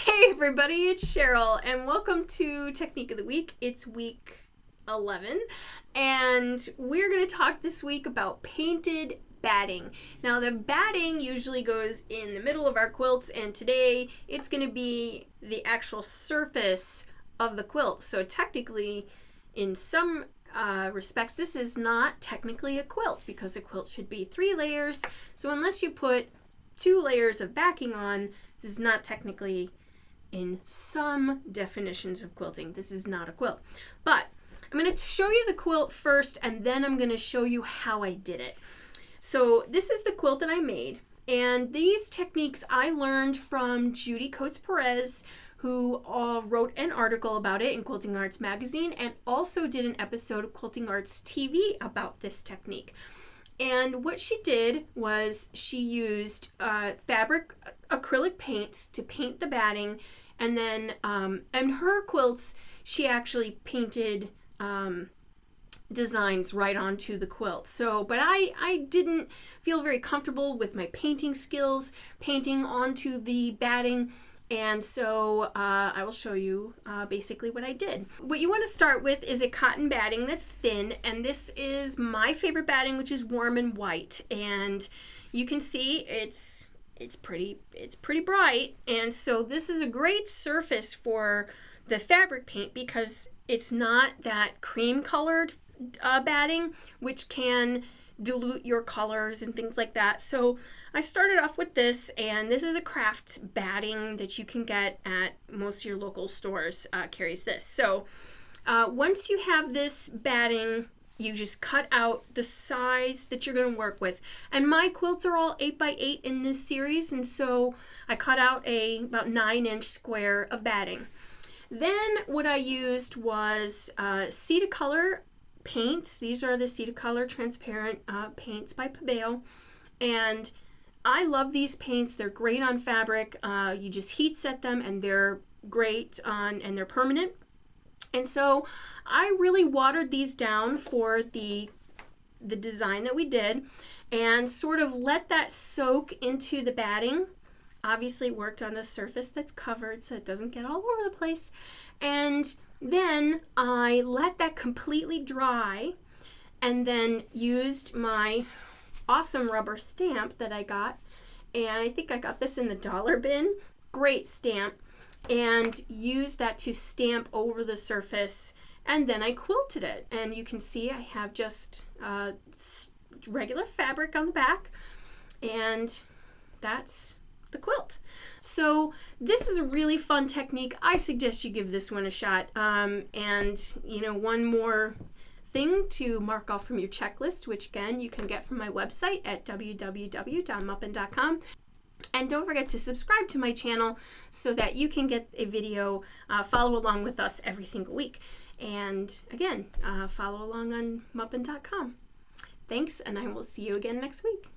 Hey everybody, it's Cheryl and welcome to Technique of the Week. It's week 11 and we're going to talk this week about painted batting. Now the batting usually goes in the middle of our quilts and today it's going to be the actual surface of the quilt. So technically in some respects this is not technically a quilt because a quilt should be 3 layers. So unless you put 2 layers of backing on, this is not technically, in some definitions of quilting, this is not a quilt. But I'm going to show you the quilt first and then I'm going to show you how I did it. So this is the quilt that I made, and these techniques I learned from Judy Coates-Perez, who wrote an article about it in Quilting Arts magazine and also did an episode of Quilting Arts TV about this technique. And what she did was she used fabric acrylic paints to paint the batting, and then in her quilts she actually painted designs right onto the quilt. So, but I didn't feel very comfortable with my painting skills painting onto the batting. And so I will show you basically what I did. What you want to start with is a cotton batting that's thin, and this is my favorite batting, which is warm and white. And you can see it's pretty bright, and so this is a great surface for the fabric paint because it's not that cream colored batting, which can dilute your colors and things like that. So I started off with this, and this is a craft batting that you can get at most of your local stores, carries this. So once you have this batting, you just cut out the size that you're going to work with. And my quilts are all 8x8 in this series, and so I cut out about 9-inch square of batting. Then what I used was Cedacolor paints. These are the Cedacolor transparent paints by Pabeo, and I love these paints. They're great on fabric. You just heat set them and they're great on, and they're permanent. And so I really watered these down for the design that we did and sort of let that soak into the batting. Obviously worked on a surface that's covered so it doesn't get all over the place. And then I let that completely dry and then used my awesome rubber stamp that I got, and I think I got this in the dollar bin. Great stamp, and used that to stamp over the surface, and then I quilted it. And you can see I have just regular fabric on the back, and that's the quilt. So this is a really fun technique. I suggest you give this one a shot. And you know, one more thing to mark off from your checklist, which again you can get from my website at www.muppin.com. And don't forget to subscribe to my channel so that you can get a video, follow along with us every single week. And again, follow along on muppin.com. Thanks, and I will see you again next week.